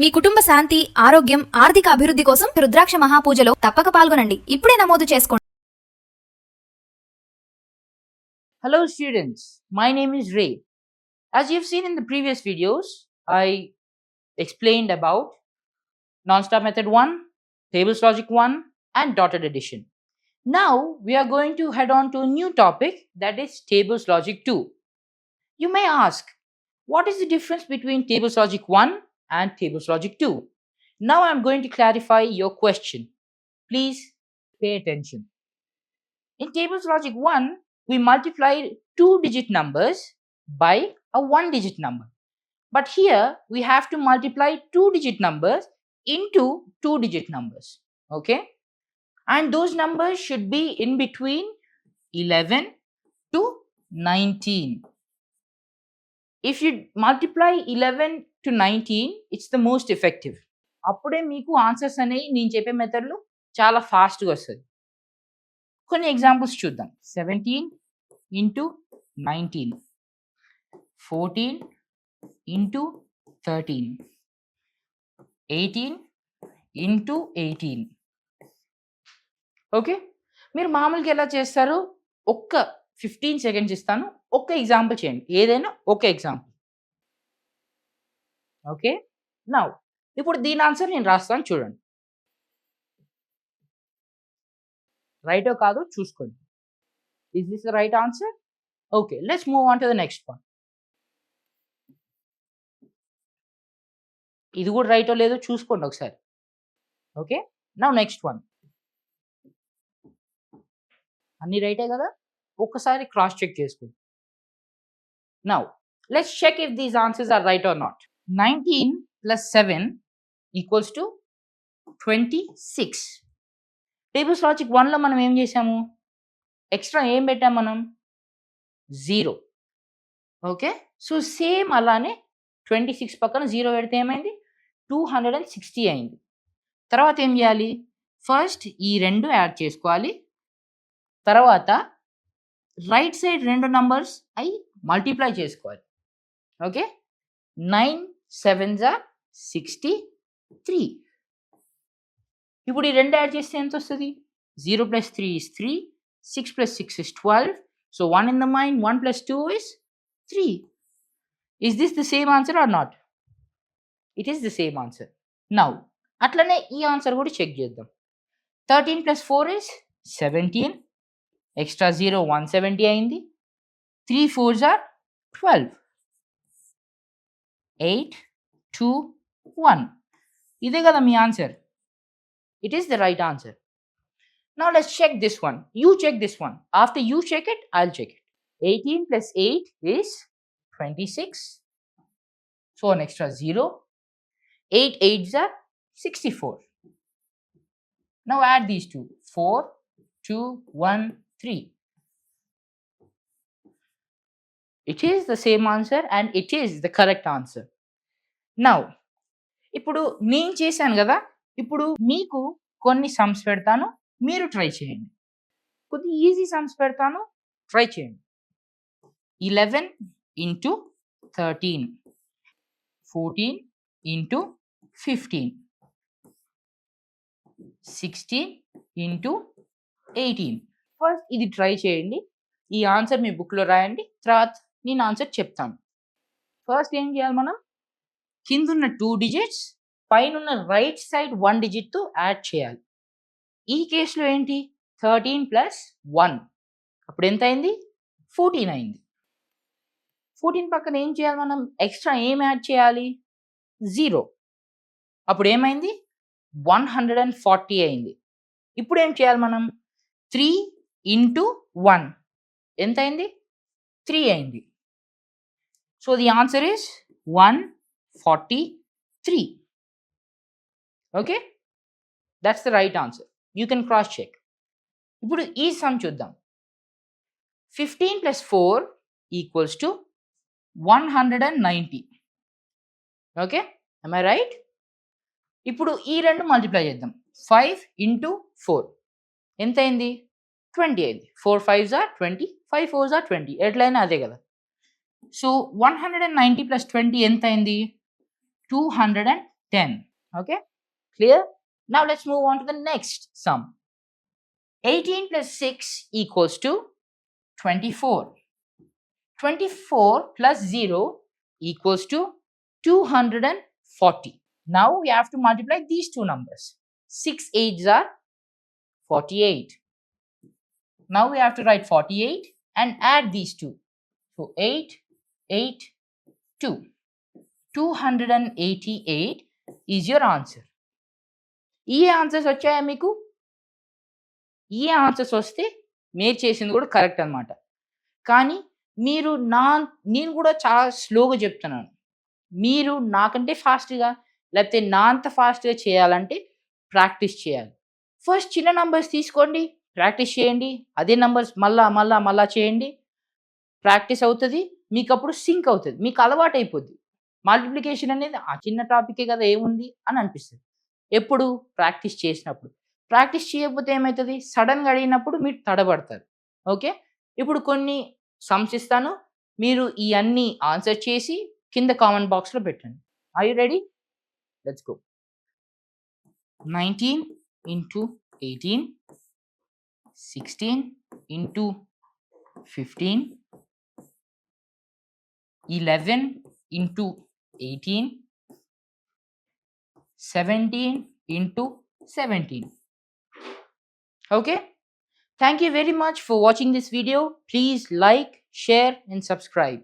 మీ కుటుంబ శాంతి, ఆరోగ్యం, ఆర్థిక అభివృద్ధి కోసం రుద్రాక్ష మహాపూజలో తప్పక పాల్గొనండి. ఇప్పుడే నమోదు చేసుకోండి. Hello students, my name is Ray. As you've seen in the previous videos, I explained about non-stop method 1, tables logic 1 and dotted addition. Now we are going to head on to a new topic, that is tables logic 2. You may ask, what is the difference between tables logic 1 and tables logic 2? Now I am going to clarify your question. Please pay attention. In tables logic 1, we multiplied 2-digit numbers by a 1-digit number. But here we have to multiply 2-digit numbers into 2-digit numbers. Okay? And those numbers should be in between 11 to 19. If you multiply 11 to 19, it's the most effective. అప్పుడే మీకు answers అనేవి నేను చెప్పే మెథడ్లో చాలా ఫాస్ట్గా వస్తుంది. కొన్ని ఎగ్జాంపుల్స్ చూద్దాం. 17 into 19, 14 into 13, 18 into 18. ఓకే, మీరు మామూలుగా ఎలా చేస్తారు? ఒక్క 15 సెకండ్స్ ఇస్తాను, ఒక్క ఎగ్జాంపుల్ చేయండి, ఏదైనా ఒక ఎగ్జాంపుల్. ఓకే, నౌ ఇప్పుడు దీని ఆన్సర్ నేను రాస్తాను, చూడండి. రైటో కాదో చూసుకోండి. Is this the right answer? Okay, let's move on to the next one. ఇది కూడా రైటో లేదో చూసుకోండి ఒకసారి. Okay, now next one. అన్ని రైటే కదా, ఒక్కసారి క్రాస్ చెక్ చేసుకోండి. Now let's check if these answers are right or not. 19 plus 7 equals to 26. Tables logic 1లో మనం ఏం చేసాము? ఎక్స్ట్రా ఏం పెట్టాం మనం? 0. ఓకే, సో సేమ్ అలానే 26 పక్కన 0 పెడితే ఏమైంది? 260 అయింది. తర్వాత ఏం చేయాలి? ఫస్ట్ ఈ రెండు యాడ్ చేసుకోవాలి, తర్వాత రైట్ సైడ్ రెండు నంబర్స్ అవి మల్టిప్లై చేసుకోవాలి. Okay, 9 7s are 63. ఇప్పుడు ఈ రెండు యాడ్ చేస్తే ఎంత వస్తుంది? 0 plus 3 is 3, 6 plus 6 is 12. So 1 in the mind, 1 plus 2 is 3. Is this the same answer or not? It is the same answer. Now, అట్లనే ఈ ఆన్సర్ కూడా చెక్ చేద్దాం. 13 plus 4 is 17. Extra 0, 170 అయింది. 3 4s are 12. 8 2 1. ఇదే కదా మీ answer. It is the right answer. Now let's check this one. You check this one. After you check it, I'll check it. 18 plus 8 is 26. So an extra 0. 8 8s are 64. Now add these two. 4 2 1 3. It is the same answer and it is the correct answer. Now, ఇప్పుడు నేను చేశాను కదా, ఇప్పుడు మీకు కొన్ని sums పెడతాను, మీరు try చేయండి. కొద్ది ఈజీ సమ్స్ పెడతాను, ట్రై చేయండి. 11 into 13, 14 into 15, 16 into 18. ఫస్ట్ ఇది ట్రై చేయండి, ఈ ఆన్సర్ మీ బుక్లో రాయండి, తర్వాత నేను ఆన్సర్ చెప్తాను. ఫస్ట్ ఏం చేయాలి మనం? కిందున్న 2 digits పైన రైట్ సైడ్ 1 digitతో యాడ్ చేయాలి. ఈ కేసులో ఏంటి? 13 plus 1, అప్పుడు ఎంత అయింది? 14 అయింది. 14 పక్కన ఏం చేయాలి మనం? ఎక్స్ట్రా ఏం యాడ్ చేయాలి? 0. అప్పుడు ఏమైంది? 140 అయింది. ఇప్పుడు ఏం చేయాలి మనం? 3 into 1 ఎంత అయింది? 3 అయింది. So the answer is 143. Okay, that's the right answer. You can cross check. ఇప్పుడు ఈ సమ్ చూద్దాం. 15 plus 4 equals to 190. Okay, am I right? ఇప్పుడు ఈ రెండు మల్టిప్లై చేద్దాం. 5 into 4 ఎంత అయింది? 20 అయింది. 4 5s are 20, 5 4s are 20. ఎట్లయినా అదే కదా. సో 190 plus 20 ఎంత అయింది? 210. 10. Okay, clear? Now let's move on to the next sum. 18 plus 6 equals to 24. 24 plus 0 equals to 240. Now we have to multiply these two numbers. 6 8s are 48. Now we have to write 48 and add these two. So 8, 8, 2. 288 is your answer. ఈ answers వచ్చాయా మీకు? ఈ answers వస్తే మీరు చేసింది కూడా correct అనమాట. కానీ నేను కూడా చాలా స్లోగా చెప్తున్నాను. మీరు నాకంటే ఫాస్ట్గా లేకపోతే నా అంత ఫాస్ట్గా చేయాలంటే ప్రాక్టీస్ చేయాలి. ఫస్ట్ చిన్న నంబర్స్ తీసుకోండి, ప్రాక్టీస్ చేయండి. అదే నంబర్స్ మళ్ళా చేయండి. ప్రాక్టీస్ అవుతుంది, మీకు అప్పుడు సింక్ అవుతుంది, మీకు అలవాటు అయిపోద్ది. మల్టిప్లికేషన్ అనేది ఆ చిన్న టాపికే కదా ఏముంది అని అనిపిస్తుంది ఎప్పుడు ప్రాక్టీస్ చేసినప్పుడు. ప్రాక్టీస్ చేయకపోతే ఏమవుతుంది, సడన్గా అడిగినప్పుడు మీరు తడబడతారు. ఓకే, ఇప్పుడు కొన్ని సమ్స్ ఇస్తాను, మీరు ఈ అన్ని ఆన్సర్ చేసి కింద కామెంట్ బాక్స్లో పెట్టండి. Are you ready? Let's go. 19 into 18, 16 into 15, 11 into 18, 17 into 17. Okay, thank you very much for watching this video. Please like, share and subscribe.